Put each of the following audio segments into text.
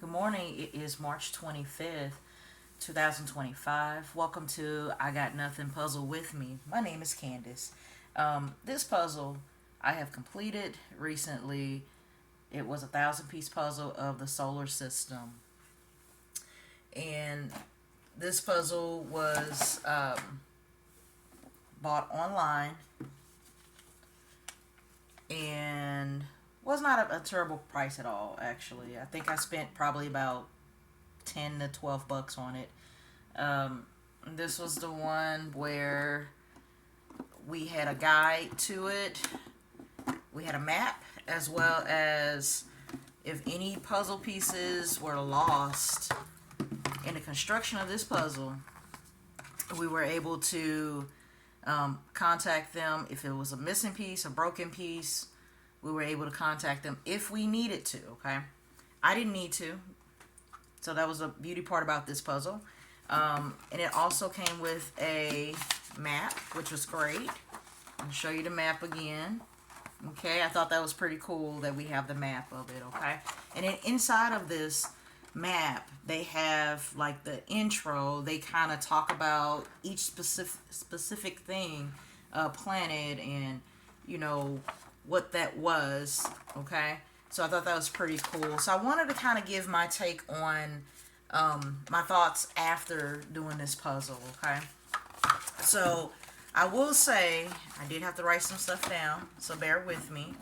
Good morning. It is March 25th, 2025. Welcome to I Got Nothing Puzzle with me. My name is Candace. This puzzle I have completed recently. It was a 1,000 piece puzzle of the solar system. And this puzzle was bought online and was not a terrible price at all, actually. I think I spent probably about 10 to 12 bucks on it. Um, this was the one where we had a guide to it. We had a map, as well as if any puzzle pieces were lost in the construction of this puzzle, we were able to contact them. If it was a missing piece, a broken piece, we were able to contact them if we needed to. Okay, I didn't need to, so that was a beauty part about this puzzle. And it also came with a map, which was great. I'll show you the map again. Okay, I thought that was pretty cool that we have the map of it. Okay, and then inside of this map, they have like the intro. They kind of talk about each specific thing, planet, and you know what that was. Okay, so I thought that was pretty cool. So I wanted to kind of give my take on my thoughts after doing this puzzle. Okay, so I will say I did have to write some stuff down, so bear with me.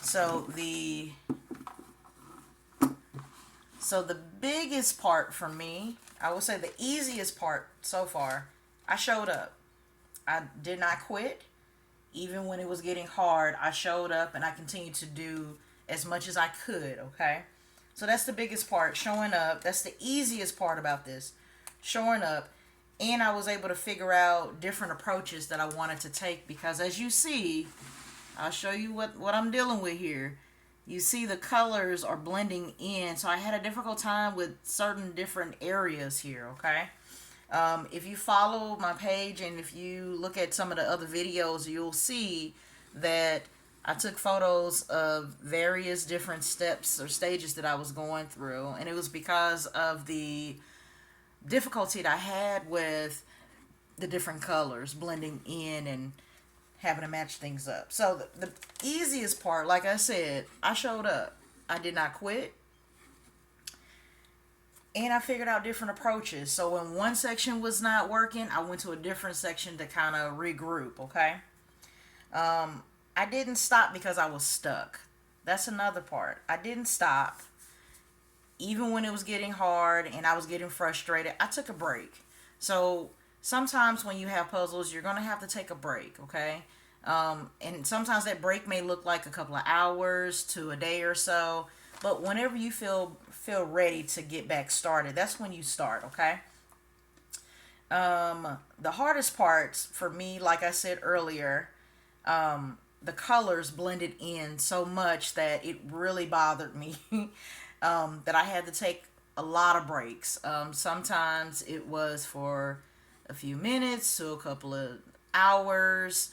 So the biggest part for me, I will say the easiest part so far, I showed up. I did not quit. Even when it was getting hard, I showed up and I continued to do as much as I could, okay? So that's the biggest part, showing up. That's the easiest part about this, showing up. And I was able to figure out different approaches that I wanted to take because as you see, I'll show you what I'm dealing with here. You see the colors are blending in, so I had a difficult time with certain different areas here, okay? If you follow my page and if you look at some of the other videos, you'll see that I took photos of various different steps or stages that I was going through, and it was because of the difficulty that I had with the different colors blending in and having to match things up. So the easiest part, like I said, I showed up. I did not quit. And I figured out different approaches. So when one section was not working, I went to a different section to kind of regroup, okay? I didn't stop because I was stuck. That's another part. I didn't stop. Even when it was getting hard and I was getting frustrated, I took a break. So sometimes when you have puzzles, you're going to have to take a break, okay? And sometimes that break may look like a couple of hours to a day or so. But whenever you feel ready to get back started, that's when you start, okay? The hardest parts for me, like I said earlier, the colors blended in so much that it really bothered me. That I had to take a lot of breaks. Sometimes it was for a few minutes to a couple of hours.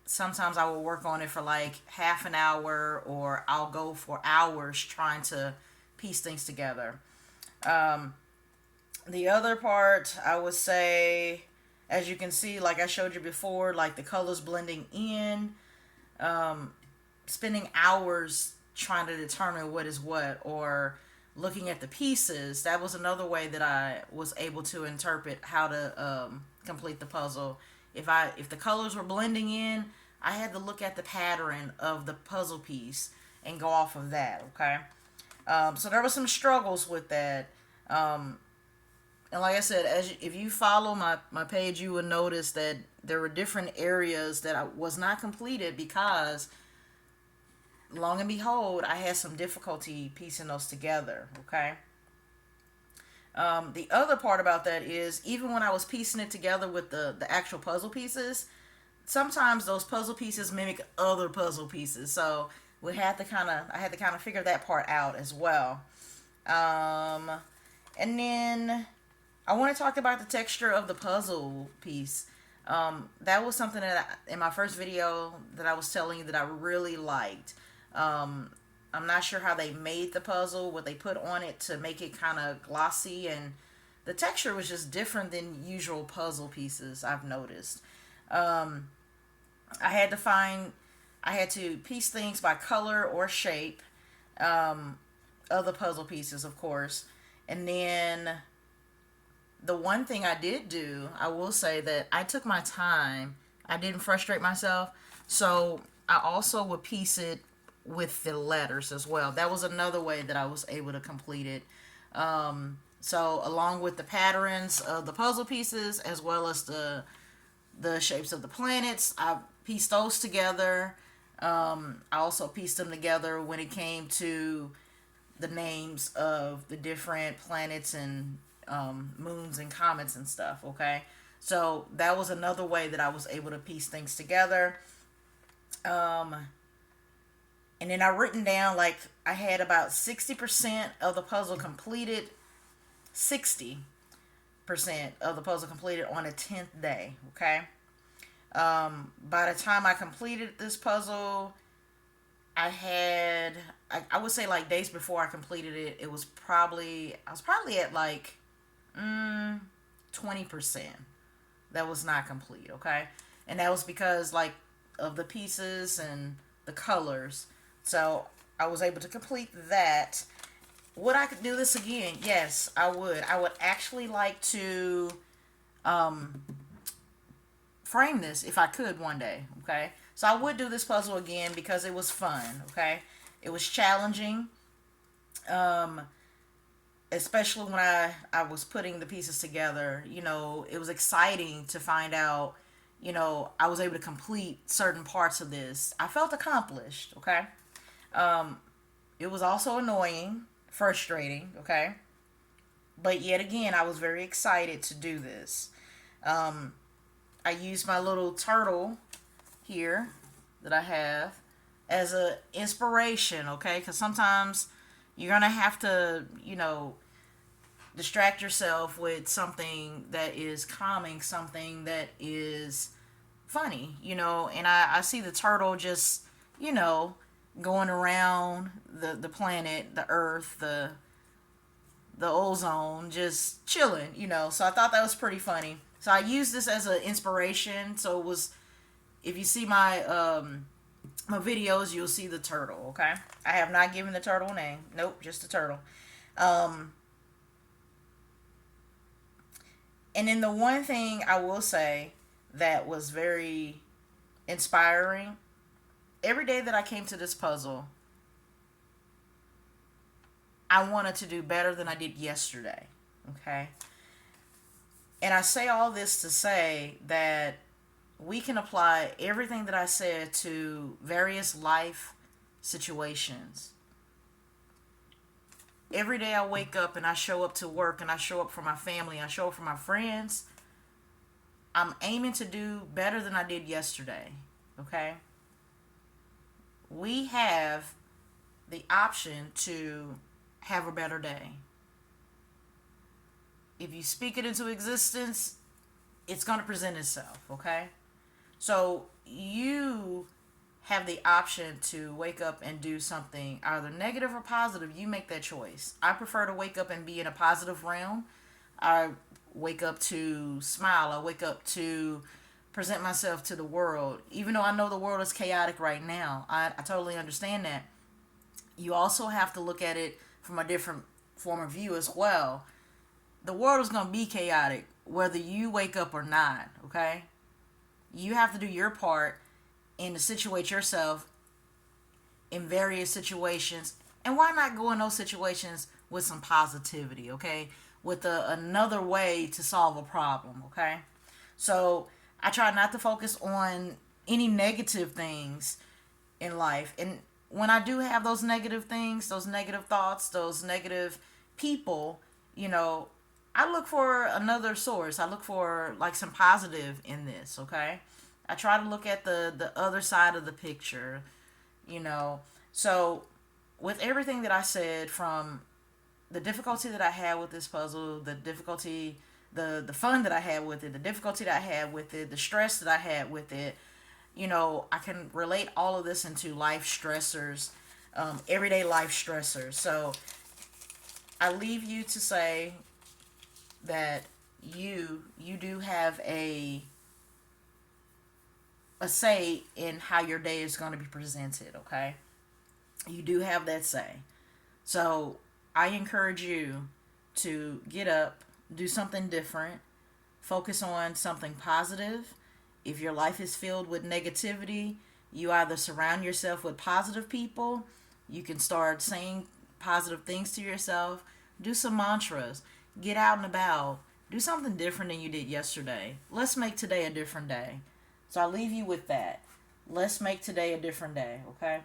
Sometimes I will work on it for like half an hour, or I'll go for hours trying to piece things together. Um, the other part, I would say, as you can see, like I showed you before, like the colors blending in, um, spending hours trying to determine what is what, or looking at the pieces. That was another way that I was able to interpret how to complete the puzzle. If the colors were blending in, I had to look at the pattern of the puzzle piece and go off of that. Okay, so there were some struggles with that. And like I said, if you follow my page, you will notice that there were different areas that I was not completed because, long and behold, I had some difficulty piecing those together. Okay. The other part about that is even when I was piecing it together with the actual puzzle pieces, sometimes those puzzle pieces mimic other puzzle pieces. So I had to kind of figure that part out as well. Um, and then I want to talk about the texture of the puzzle piece. That was something that in my first video that I was telling you that I really liked. Um, I'm not sure how they made the puzzle, what they put on it to make it kind of glossy, and the texture was just different than usual puzzle pieces I've noticed. Um, I had to find, I had to piece things by color or shape um, of the puzzle pieces, of course. And then the one thing I did do, I will say that I took my time. I didn't frustrate myself. So I also would piece it with the letters as well. That was another way that I was able to complete it. So along with the patterns of the puzzle pieces as well as the shapes of the planets, I pieced those together. I also pieced them together when it came to the names of the different planets and moons and comets and stuff. Okay, so that was another way that I was able to piece things together. Um, and then I written down like I had about 60% of the puzzle completed, 60% of the puzzle completed on the 10th day. Okay. By the time I completed this puzzle, I had, I would say like days before I completed it, I was probably at like 20% that was not complete, okay? And that was because like of the pieces and the colors. So I was able to complete that. Would I could do this again? Yes, I would. I would actually like to um, frame this if I could one day, okay? So I would do this puzzle again because it was fun, okay? It was challenging, um, especially when I was putting the pieces together. You know, it was exciting to find out, you know, I was able to complete certain parts of this. I felt accomplished, okay? Um, it was also annoying, frustrating, okay? But yet again, I was very excited to do this. Um, I used my little turtle here that I have as a inspiration, okay? Because sometimes you're gonna have to, you know, distract yourself with something that is calming, something that is funny, you know. And I see the turtle just, you know, going around the planet, the Earth, the ozone, just chilling, you know. So I thought that was pretty funny. So I used this as an inspiration. So it was, if you see my videos, you'll see the turtle. Okay, I have not given the turtle a name. Nope, just the turtle. Um, and then the one thing I will say that was very inspiring. Every day that I came to this puzzle, I wanted to do better than I did yesterday. Okay, and I say all this to say that we can apply everything that I said to various life situations. Every day I wake up and I show up to work and I show up for my family, I show up for my friends. I'm aiming to do better than I did yesterday. Okay? We have the option to have a better day. If you speak it into existence, it's going to present itself, okay? So you have the option to wake up and do something either negative or positive. You make that choice. I prefer to wake up and be in a positive realm. I wake up to smile. I wake up to present myself to the world. Even though I know the world is chaotic right now, I totally understand that. You also have to look at it from a different form of view as well. The world is going to be chaotic whether you wake up or not, okay? You have to do your part and to situate yourself in various situations. And why not go in those situations with some positivity, okay? With another way to solve a problem, okay? So I try not to focus on any negative things in life. And when I do have those negative things, those negative thoughts, those negative people, you know, I look for another source. I look for like some positive in this, okay? I try to look at the other side of the picture, you know. So with everything that I said, from the difficulty that I had with this puzzle, the difficulty, the fun that I had with it, the difficulty that I had with it, the stress that I had with it, you know, I can relate all of this into life stressors. everyday life stressors. So I leave you to say that you do have a say in how your day is going to be presented, okay? You do have that say. So I encourage you to get up, do something different, focus on something positive. If your life is filled with negativity, you either surround yourself with positive people, you can start saying positive things to yourself, do some mantras, get out and about, do something different than you did yesterday. Let's make today a different day. So I leave you with that. Let's make today a different day, okay?